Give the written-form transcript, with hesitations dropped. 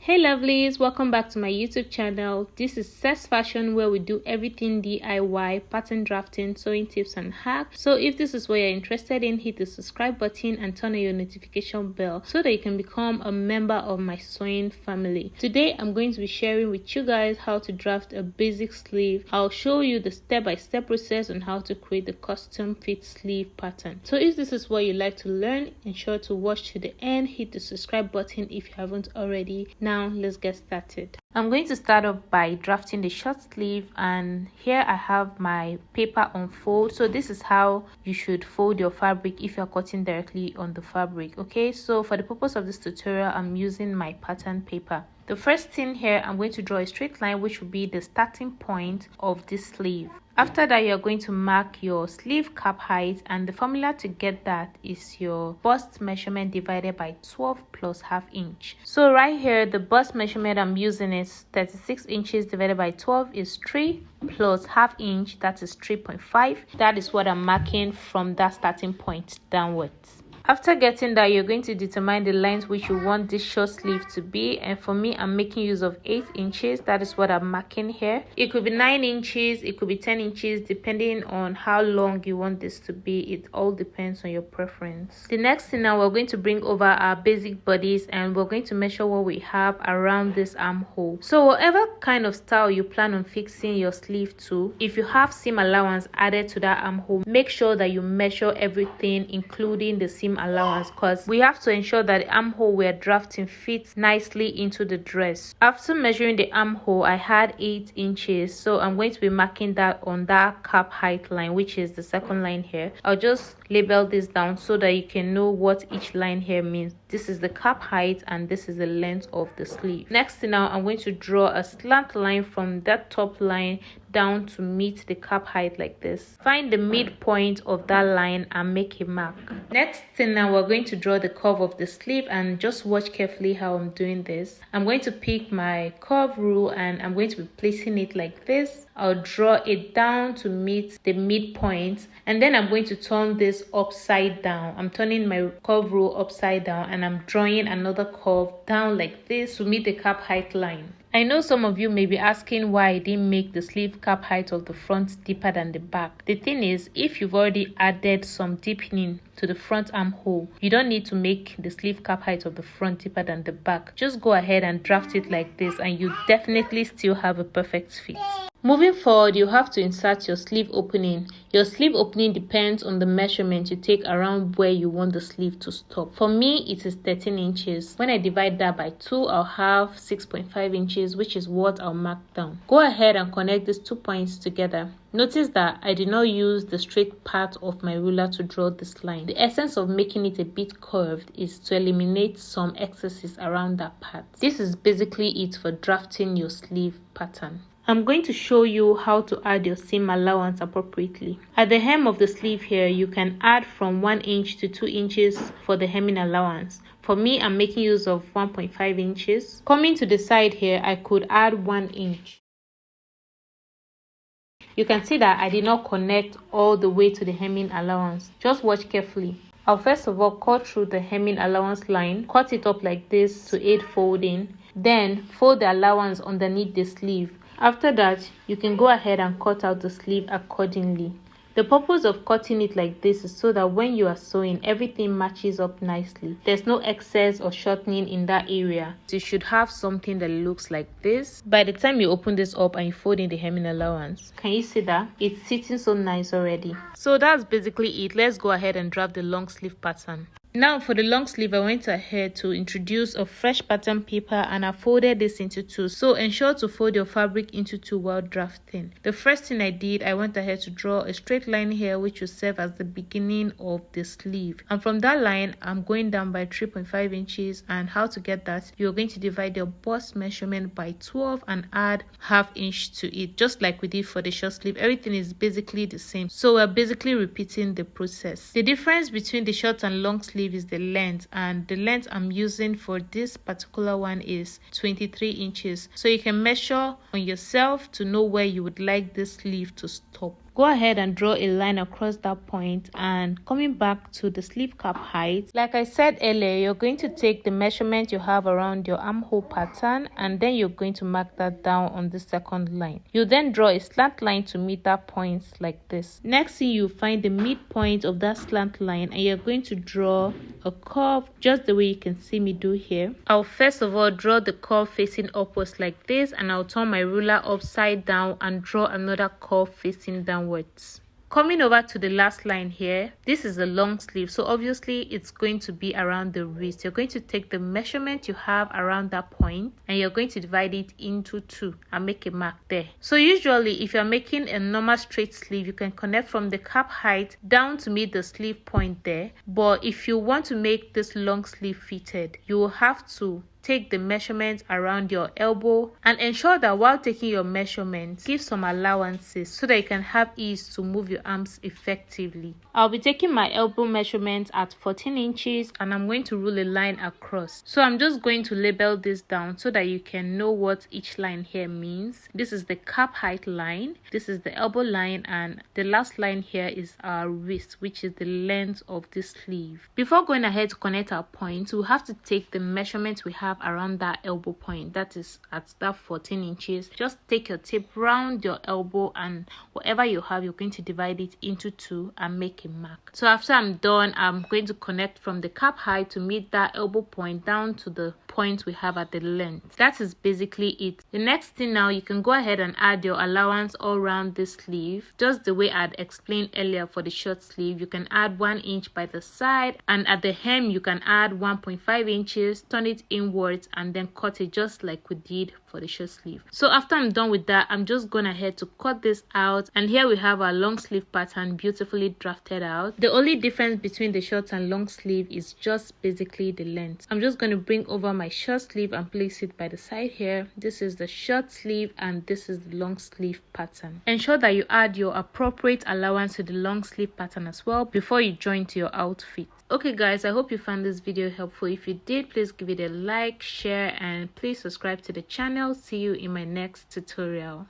Hey lovelies, welcome back to my YouTube channel. This is Ses Fashion, where we do everything DIY, pattern drafting, sewing tips and hacks. So if this is what you're interested in, hit the subscribe button and turn on your notification bell so that you can become a member of my sewing family. Today I'm going to be sharing with you guys how to draft a basic sleeve. I'll show you the step-by-step process on how to create the custom fit sleeve pattern. So if this is what you like to learn, ensure to watch to the end. Hit the subscribe button if you haven't already. Now let's get started. I'm going to start off by drafting the short sleeve, and here I have my paper on fold. So this is how you should fold your fabric if you're cutting directly on the fabric. Okay, so for the purpose of this tutorial, I'm using my pattern paper. The first thing here, I'm going to draw a straight line which will be the starting point of this sleeve. After that, you're going to mark your sleeve cap height, and the formula to get that is your bust measurement divided by 12 plus half inch. So right here, the bust measurement I'm using is 36 inches divided by 12 is 3 plus half inch, that is 3.5. That is what I'm marking from that starting point downwards. After getting that, you're going to determine the length which you want this short sleeve to be, and for me, I'm making use of 8 inches. That is what I'm marking here. It could be 9 inches, it could be 10 inches, depending on how long you want this to be. It all depends on your preference. The next thing, now we're going to bring over our basic bodies, and we're going to measure what we have around this armhole. So whatever kind of style you plan on fixing your sleeve to, if you have seam allowance added to that armhole, make sure that you measure everything including the seam allowance, because we have to ensure that the armhole we're drafting fits nicely into the dress. After measuring the armhole, I had 8 inches, so I'm going to be marking that on that cap height line, which is the second line here. I'll just label this down so that you can know what each line here means. This is the cap height and this is the length of the sleeve. Next thing, now I'm going to draw a slant line from that top line down to meet the cap height like this. Find the midpoint of that line and make a mark. Next thing, now we're going to draw the curve of the sleeve, and just watch carefully how I'm doing this. I'm going to pick my curve rule and I'm going to be placing it like this. I'll draw it down to meet the midpoint, and then I'm going to turn this upside down. I'm turning my curve rule upside down and I'm drawing another curve down like this to meet the cap height line. I know some of you may be asking why I didn't make the sleeve cap height of the front deeper than the back. The thing is, if you've already added some deepening to the front armhole, you don't need to make the sleeve cap height of the front deeper than the back. Just go ahead and draft it like this and you definitely still have a perfect fit. Moving forward, you have to insert your sleeve opening. Your sleeve opening depends on the measurement you take around where you want the sleeve to stop. For me, it is 13 inches. When I divide that by 2, I'll have 6.5 inches, which is what I'll mark down. Go ahead and connect these 2 points together. Notice that I did not use the straight part of my ruler to draw this line. The essence of making it a bit curved is to eliminate some excesses around that part. This is basically it for drafting your sleeve pattern. I'm going to show you how to add your seam allowance appropriately. At the hem of the sleeve here, you can add from 1 inch to 2 inches for the hemming allowance. For me, I'm making use of 1.5 inches. Coming to the side here, I could add 1 inch. You can see that I did not connect all the way to the hemming allowance. Just watch carefully. I'll first of all cut through the hemming allowance line, cut it up like this to aid folding, then fold the allowance underneath the sleeve. After that, you can go ahead and cut out the sleeve accordingly. The purpose of cutting it like this is so that when you are sewing, everything matches up nicely. There's no excess or shortening in that area. So you should have something that looks like this. By the time you open this up and you fold in the hemming allowance, can you see that? It's sitting so nice already. So that's basically it. Let's go ahead and draft the long sleeve pattern. Now for the long sleeve, I went ahead to introduce a fresh pattern paper and I folded this into 2. So ensure to fold your fabric into 2 while drafting. The first thing I did, I went ahead to draw a straight line here which will serve as the beginning of the sleeve. And from that line, I'm going down by 3.5 inches. And how to get that? You're going to divide your bust measurement by 12 and add half inch to it, just like we did for the short sleeve. Everything is basically the same. So we're basically repeating the process. The difference between the short and long sleeve is the length, and the length I'm using for this particular one is 23 inches. So you can measure on yourself to know where you would like this sleeve to stop. go ahead and draw a line across that point. And coming back to the sleeve cap height, like I said earlier, you're going to take the measurement you have around your armhole pattern, and then you're going to mark that down on the second line. You then draw a slant line to meet that point like this. Next thing, you find the midpoint of that slant line, and you're going to draw a curve just the way you can see me do here. I'll first of all draw the curve facing upwards like this, and I'll turn my ruler upside down and draw another curve facing downwards. Coming over to the last line here, this is a long sleeve, so obviously it's going to be around the wrist. You're going to take the measurement you have around that point, and you're going to divide it into 2 and make a mark there. So usually if you're making a normal straight sleeve, you can connect from the cap height down to meet the sleeve point there. But if you want to make this long sleeve fitted, you will have to take the measurement around your elbow, and ensure that while taking your measurements, give some allowances so that you can have ease to move your arms effectively. I'll be taking my elbow measurement at 14 inches, and I'm going to rule a line across. So I'm just going to label this down so that you can know what each line here means. This is the cap height line, this is the elbow line, and the last line here is our wrist, which is the length of this sleeve. Before going ahead to connect our points, we'll have to take the measurements we have around that elbow point, that is at that 14 inches. Just take your tape round your elbow, and whatever you have, you're going to divide it into 2 and make a mark. So after I'm done, I'm going to connect from the cap height to meet that elbow point down to the point we have at the length. That is basically it. The next thing now, you can go ahead and add your allowance all around this sleeve, just the way I'd explained earlier for the short sleeve. You can add 1 inch by the side, and at the hem you can add 1.5 inches, turn it inward, and then cut it just like we did for the short sleeve. So after I'm done with that, I'm just going ahead to cut this out, and here we have our long sleeve pattern beautifully drafted out. The only difference between the short and long sleeve is just basically the length. I'm just going to bring over my short sleeve and place it by the side here. This is the short sleeve and this is the long sleeve pattern. Ensure that you add your appropriate allowance to the long sleeve pattern as well before you join to your outfit. Okay guys, I hope you found this video helpful. If you did, please give it a like, share, and please subscribe to the channel. See you in my next tutorial.